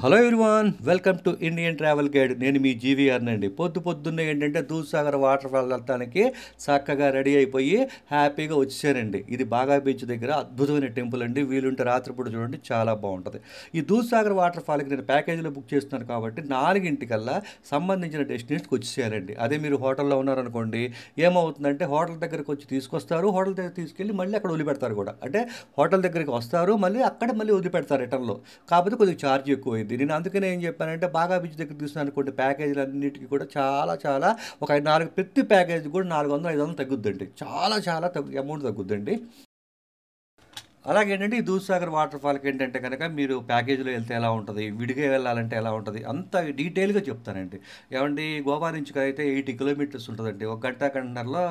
Hello everyone, welcome to Indian travel guide. నేను మీ GVR నండి. పొద్దున్నే ఏంటంటే దూద్సాగర్ వాటర్ ఫాల్ వెళ్తానికి చక్కగా రెడీ అయిపోయి హ్యాపీగా వచ్చేసానండి. ఇది బాగా బీచ్ దగ్గర అద్భుతమైన టెంపుల్ అండి. వీలుంటే రాత్రిపూట చూడండి, చాలా బాగుంటుంది. ఈ దూద్సాగర్ వాటర్ ఫాల్కి నేను ప్యాకేజీలో బుక్ చేస్తున్నాను కాబట్టి 4:00కల్లా సంబంధించిన డెస్టినేషన్కి వచ్చేసేయాలండి. అదే మీరు హోటల్లో ఉన్నారనుకోండి, ఏమవుతుందంటే హోటల్ దగ్గరికి వచ్చి తీసుకొస్తారు, హోటల్ దగ్గర తీసుకెళ్ళి మళ్ళీ అక్కడ వదిలిపెడతారు కూడా. అంటే హోటల్ దగ్గరికి వస్తారు, మళ్ళీ అక్కడ మళ్ళీ వదిలిపెడతారు రిటర్న్లో. కాకపోతే కొద్దిగా ఛార్జ్ ఎక్కువ. నేను అందుకనే ఏం చెప్పానంటే బాగా బీచ్ దగ్గర తీసుకున్నాను అనుకోండి, ప్యాకేజీలు అన్నిటికీ కూడా చాలా ఒక 4 ప్రతి ప్యాకేజీ కూడా 400-500 తగ్గుద్దండి. చాలా అమౌంట్ తగ్గుద్దండి. అలాగేంటంటే ఈ దూద్సాగర్ వాటర్ ఫాల్కి ఏంటంటే కనుక మీరు ప్యాకేజీలో వెళ్తే ఎలా ఉంటుంది, విడిగా వెళ్ళాలంటే ఎలా ఉంటుంది, అంత డీటెయిల్గా చెప్తానండి. ఏమండి, గోవా నుంచి అయితే 80 కిలోమీటర్స్ ఉంటుందండి. 1 గంటన్నరలో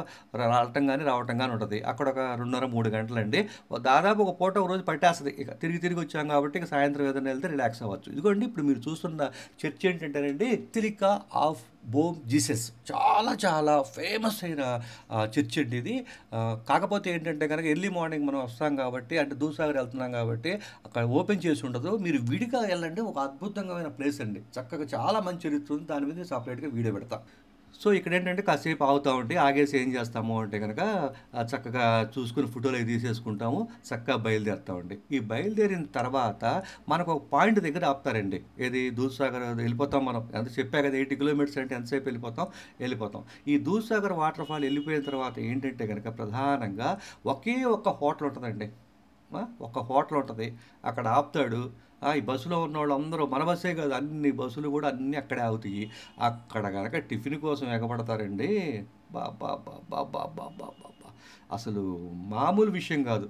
రావటం కానీ ఉంటుంది. అక్కడ ఒక 2.5-3 గంటలండి. దాదాపు ఒక పూట ఒక రోజు పట్టేస్తుంది. ఇక తిరిగి వచ్చాం కాబట్టి ఇక సాయంత్రం ఏదైనా వెళ్తే రిలాక్స్ అవ్వచ్చు. ఇదిగోండి ఇప్పుడు మీరు చూస్తున్న చర్చ్ ఏంటంటేనండి బసిలికా ఆఫ్ బోమ్ జీసస్. చాలా ఫేమస్ అయిన చర్చ్ అండి ఇది. కాకపోతే ఏంటంటే కనుక ఎర్లీ మార్నింగ్ మనం వస్తాం కాబట్టి, అంటే దూద్సాగర్ వెళ్తున్నాం కాబట్టి అక్కడ ఓపెన్ చేసి ఉండదు. మీరు విడిగా వెళ్ళండి, ఒక అద్భుతమైన ప్లేస్ అండి. చక్కగా చాలా మంచి చరిత్ర ఉంది. దాని మీద సపరేట్గా వీడియో పెడతా. సో ఇక్కడ ఏంటంటే కాసేపు ఆగుతూ ఉంటే ఆగేసి ఏం చేస్తాము అంటే కనుక చక్కగా చూసుకుని ఫోటోలు అవి తీసేసుకుంటాము, చక్కగా బయలుదేరుతామండి. ఈ బయలుదేరిన తర్వాత మనకు ఒక పాయింట్ దగ్గర ఆపుతారండి. ఏది దూద్సాగర్ వెళ్ళిపోతాం మనం. ఎంత చెప్పా కదా, 80 కిలోమీటర్స్ అంటే ఎంతసేపు వెళ్ళిపోతాం. ఈ దూద్సాగర్ వాటర్ ఫాల్ వెళ్ళిపోయిన తర్వాత ఏంటంటే కనుక ప్రధానంగా ఒకే ఒక్క హోటల్ ఉంటుందండి. ఒక హోటల్ ఉంటుంది, అక్కడ ఆపుతాడు. ఈ బస్సులో ఉన్న వాళ్ళందరూ, మన బస్సే కాదు, అన్ని బస్సులు కూడా అన్నీ అక్కడే ఆగుతాయి. అక్కడ కనుక టిఫిన్ కోసం ఎగబడతారండి. బాబా అసలు మామూలు విషయం కాదు.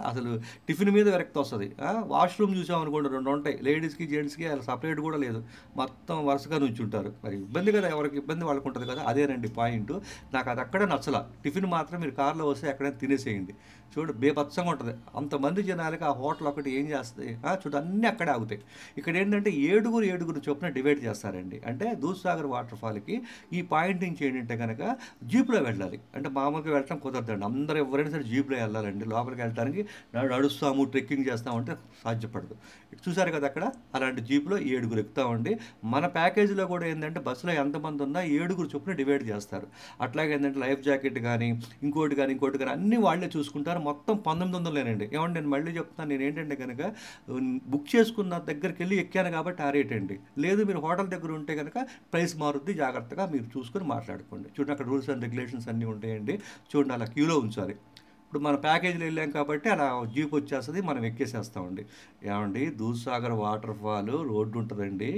అసలు టిఫిన్ మీద విరక్తి వస్తుంది. వాష్రూమ్ చూసామనుకోండి, 2 ఉంటాయి, లేడీస్కి జెంట్స్కి. అలా సపరేట్ కూడా లేదు, మొత్తం వరుసగా నుంచుంటారు. మరి ఇబ్బంది కదా, ఎవరికి ఇబ్బంది వాళ్ళకు ఉంటుంది కదా. అదేనండి పాయింట్. నాకు అది అక్కడే నచ్చల. టిఫిన్ మాత్రం మీరు కార్లో వస్తే ఎక్కడైనా తినేసేయండి. చూడు, బేపచ్చంగా ఉంటుంది. అంతమంది జనాలకి ఆ హోటల్ ఒకటి ఏం చేస్తాయి, చూడు అన్నీ అక్కడే ఆగుతాయి. ఇక్కడ ఏంటంటే ఏడుగురు చొప్పున డివైడ్ చేస్తారండి. అంటే దూద్సాగర్ వాటర్ ఫాల్కి ఈ పాయింట్ నుంచి ఏంటంటే కనుక జీప్లో వెళ్ళాలి. అంటే మామూలుగా వెళ్ళటం కుదరదండి. అందరూ ఎవరైనా సరే జీప్లో వెళ్ళాలండి. లోపలికి వెళ్ళడానికి నడుస్తాము, ట్రెక్కింగ్ చేస్తామంటే సాధ్యపడదు. చూసారు కదా అక్కడ, అలాంటి జీప్లో 7 ఎక్కుతామండి. మన ప్యాకేజీలో కూడా ఏంటంటే బస్సులో ఎంతమంది ఉన్నా 7 చొప్పున డివైడ్ చేస్తారు. అట్లాగే ఏంటంటే లైఫ్ జాకెట్ కానీ ఇంకోటి కానీ అన్నీ వాళ్ళే చూసుకుంటారు. మొత్తం 1900 ఏమంటే నేను మళ్ళీ చెప్తాను, నేను ఏంటంటే కనుక బుక్ చేసుకున్న దగ్గరికి వెళ్ళి ఎక్కాను కాబట్టి ఆ రేట్ అండి. లేదు మీరు హోటల్ దగ్గర ఉంటే కనుక ప్రైస్ మారుద్ది, జాగ్రత్తగా మీరు చూసుకొని మాట్లాడుకోండి. చూడండి అక్కడ రూల్స్ అండ్ రెగ్యులేషన్స్ అన్నీ ఉంటాయండి. చూడండి అలా క్యూలో ఉంచాలి. ఇప్పుడు మన ప్యాకేజీలో వెళ్ళాం కాబట్టి అలా జీప్ వచ్చేస్తుంది, మనం ఎక్కేసేస్తామండి. ఏమండి, దూద్సాగర్ వాటర్ ఫాల్ రోడ్డు ఉంటుందండి,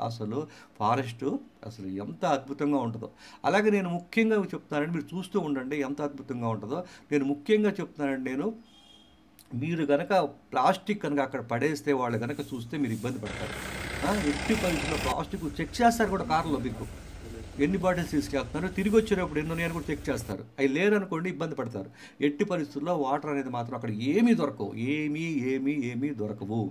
అసలు ఫారెస్ట్, అసలు ఎంత అద్భుతంగా ఉంటుందో. అలాగే నేను ముఖ్యంగా చెప్తున్నానండి, మీరు చూస్తూ ఉండండి ఎంత అద్భుతంగా ఉంటుందో. నేను ముఖ్యంగా చెప్తున్నానండి, మీరు కనుక ప్లాస్టిక్ కనుక అక్కడ పడేస్తే వాళ్ళు కనుక చూస్తే మీరు ఇబ్బంది పడతారు. ఎట్టి పరిస్థితుల్లో ప్లాస్టిక్ చెక్ చేస్తారు కూడా కార్లో. మీకు ఎన్ని బాటిల్స్ తీసుకెళ్తున్నారు, తిరిగి వచ్చేటప్పుడు ఎన్ని ఉన్నాయని కూడా చెక్ చేస్తారు. అవి లేరనుకోండి ఇబ్బంది పడతారు. ఎట్టి పరిస్థితుల్లో వాటర్ అనేది మాత్రం అక్కడ ఏమీ దొరకవు, ఏమీ దొరకవు.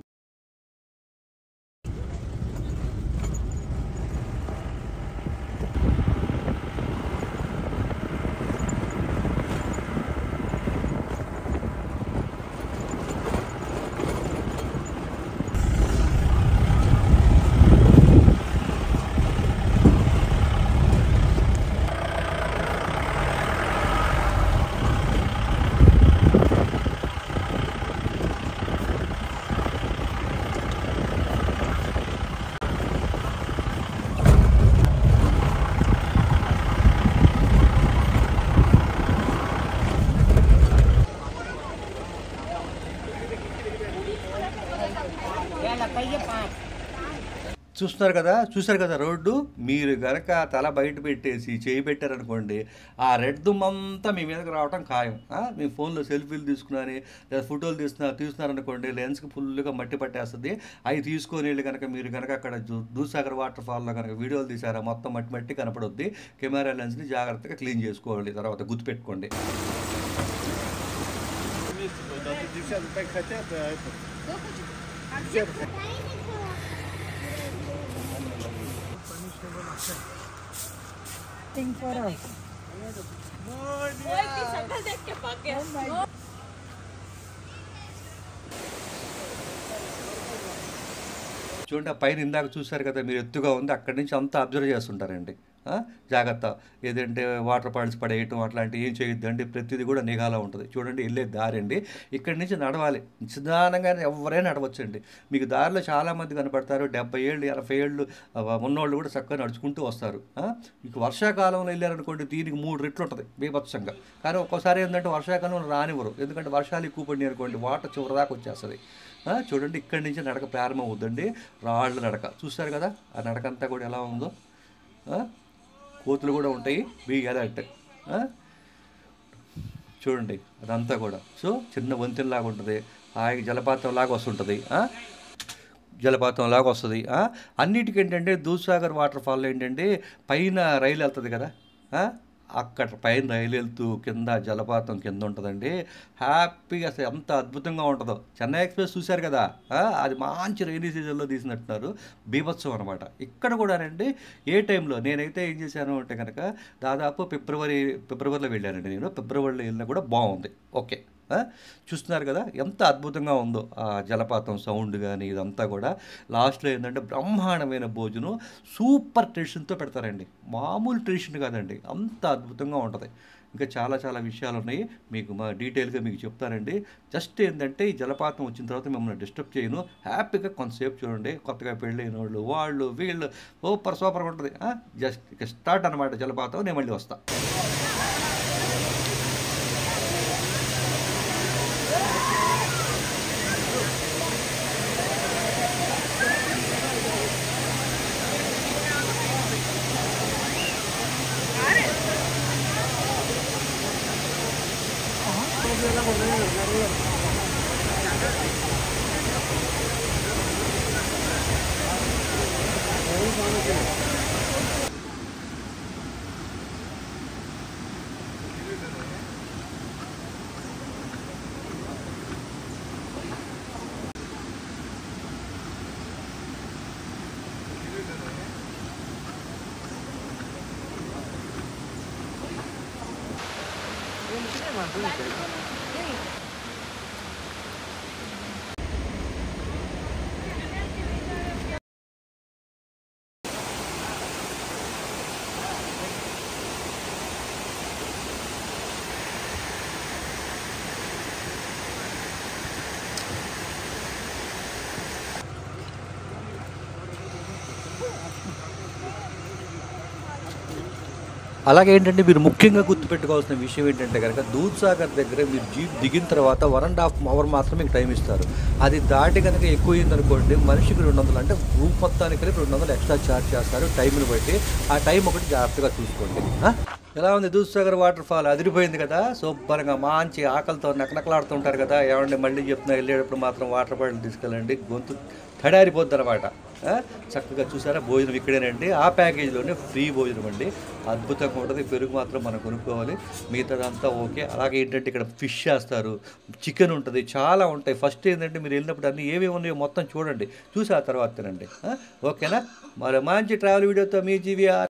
చూస్తున్నారు కదా, చూసారు కదా రోడ్డు. మీరు గనక తల బయట పెట్టేసి చేయి పెట్టారనుకోండి, ఆ రెడ్ దుమ్మంతా మీ మీదకి రావటం ఖాయం. మీ ఫోన్లో సెల్ఫీలు తీసుకుని లేదా ఫోటోలు తీస్తున్నారనుకోండి, లెన్స్కి ఫుల్గా మట్టి పట్టేస్తుంది. అవి తీసుకొని వెళ్ళి కనుక మీరు కనుక అక్కడ దూసాగర్ వాటర్ ఫాల్లో కనుక వీడియోలు తీసారా, మొత్తం మట్టి మట్టి కనపడొద్ది. కెమెరా లెన్స్ని జాగ్రత్తగా క్లీన్ చేసుకోవాలి, తర్వాత గుర్తుపెట్టుకోండి. Thing for us. చూడండి, ఆ పైన ఇందాక చూశారు కదా మీరు, ఎత్తుగా ఉంది, అక్కడి నుంచి అంతా అబ్జర్వ్ చేస్తుంటారండి. జాగ్రత్త, ఏదంటే వాటర్ పాల్స్ పడేయటం అట్లాంటివి ఏం చేయొద్దండి. ప్రతిదీ కూడా నిఘాలో ఉంటుంది. చూడండి, వెళ్ళే దారి అండి, ఇక్కడి నుంచి నడవాలి. నిదానంగానే ఎవరైనా నడవచ్చండి. మీకు దారిలో చాలామంది కనపడతారు, 70 ఏళ్ళు 80 ఏళ్ళు ఉన్నోళ్ళు కూడా చక్కగా నడుచుకుంటూ వస్తారు. మీకు వర్షాకాలంలో వెళ్ళారనుకోండి, దీనికి 3 రెట్లు ఉంటుంది బీభత్సంగా. కానీ ఒక్కోసారి ఏంటంటే వర్షాకాలంలో రానివ్వరు, ఎందుకంటే వర్షాలు ఎక్కువ పడినాయి అనుకోండి, వాటర్ చివరి దాకా వచ్చేస్తుంది. చూడండి, ఇక్కడి నుంచి నడక ప్రారంభం అవుతుందండి. రాళ్ళ నడక చూస్తారు కదా, ఆ నడక అంతా కూడా ఎలా ఉందో. కోతులు కూడా ఉంటాయి, బీ అలర్ట్. చూడండి, అదంతా కూడా సో చిన్న వంతెనలాగా ఉంటుంది, హాయిగా జలపాతం లాగా వస్తుంటుంది. జలపాతం లాగా వస్తుంది. అన్నిటికేంటంటే దూద్సాగర్ వాటర్ ఫాల్లో ఏంటంటే పైన రైలు వెళ్తుంది కదా, అక్కడ పైన రైలు వెళ్తూ కింద జలపాతం కింద ఉంటుందండి. హ్యాపీగా అసలు ఎంత అద్భుతంగా ఉంటుందో. చెన్నై ఎక్స్ప్రెస్ చూశారు కదా, అది మంచి రైనీ సీజన్లో తీసినట్టున్నారు. బీభత్సం అనమాట. ఇక్కడ కూడానండి ఏ టైంలో నేనైతే ఏం చేశాను అంటే కనుక దాదాపు ఫిబ్రవరిలో వెళ్ళానండి. నేను ఫిబ్రవరిలో వెళ్ళినా కూడా బాగుంది. ఓకే, చూస్తున్నారు కదా ఎంత అద్భుతంగా ఉందో ఆ జలపాతం సౌండ్ కానీ ఇదంతా కూడా. లాస్ట్లో ఏంటంటే బ్రహ్మాండమైన భోజనం సూపర్ ట్రెడిషన్తో పెడతారండి. మామూలు ట్రెడిషన్ కాదండి, అంత అద్భుతంగా ఉంటుంది. ఇంకా చాలా చాలా విషయాలు ఉన్నాయి, మీకు డీటెయిల్గా మీకు చెప్తానండి. జస్ట్ ఏంటంటే ఈ జలపాతం వచ్చిన తర్వాత మిమ్మల్ని డిస్టర్బ్ చేయను, హ్యాపీగా కొంతసేపు చూడండి. కొత్తగా పెళ్ళైన వాళ్ళు వీళ్ళు సూపర్గా ఉంటుంది. జస్ట్ ఇక స్టార్ట్ అనమాట జలపాతం. నేను మళ్ళీ వస్తాను. అలాగే ఏంటంటే మీరు ముఖ్యంగా గుర్తుపెట్టుకోవాల్సిన విషయం ఏంటంటే కనుక దూద్సాగర్ దగ్గర మీరు జీప్ దిగిన తర్వాత 1.5 అవర్ మాత్రం మీకు టైం ఇస్తారు. అది దాటి కనుక ఎక్కువ అయిందనుకోండి, మనిషికి 200 అంటే రూమ్ మొత్తానికి కలిపి 200 ఎక్స్ట్రా ఛార్జ్ చేస్తారు టైంని బట్టి. ఆ టైం ఒకటి జాగ్రత్తగా చూసుకోండి. ఎలా ఉంది దూద్సాగర్ వాటర్ ఫాల్? అదిరిపోయింది కదా, సూపర్గా. మంచి ఆకలితో నకనకలాడుతూ ఉంటారు కదా, ఏమంటే మళ్ళీ చెప్తున్నా వెళ్ళేటప్పుడు మాత్రం వాటర్ బాటిల్ తీసుకెళ్ళండి, గొంతు తడారిపోద్ది అనమాట. చక్కగా చూసారా, భోజనం ఇక్కడేనండి. ఆ ప్యాకేజీలోనే ఫ్రీ భోజనం అండి, అద్భుతంగా ఉంటుంది. పెరుగు మాత్రం మనం కొనుక్కోవాలి, మిగతాదంతా ఓకే. అలాగే ఏంటంటే ఇక్కడ ఫిష్ చేస్తారు, చికెన్ ఉంటుంది, చాలా ఉంటాయి. ఫస్ట్ ఏంటంటే మీరు వెళ్ళినప్పుడు అన్నీ ఏమేమి ఉన్నాయో మొత్తం చూడండి, చూసి ఆ తర్వాత తినండి. ఓకేనా? మరి మంచి ట్రావెల్ వీడియోతో మీ జీవీఆర్.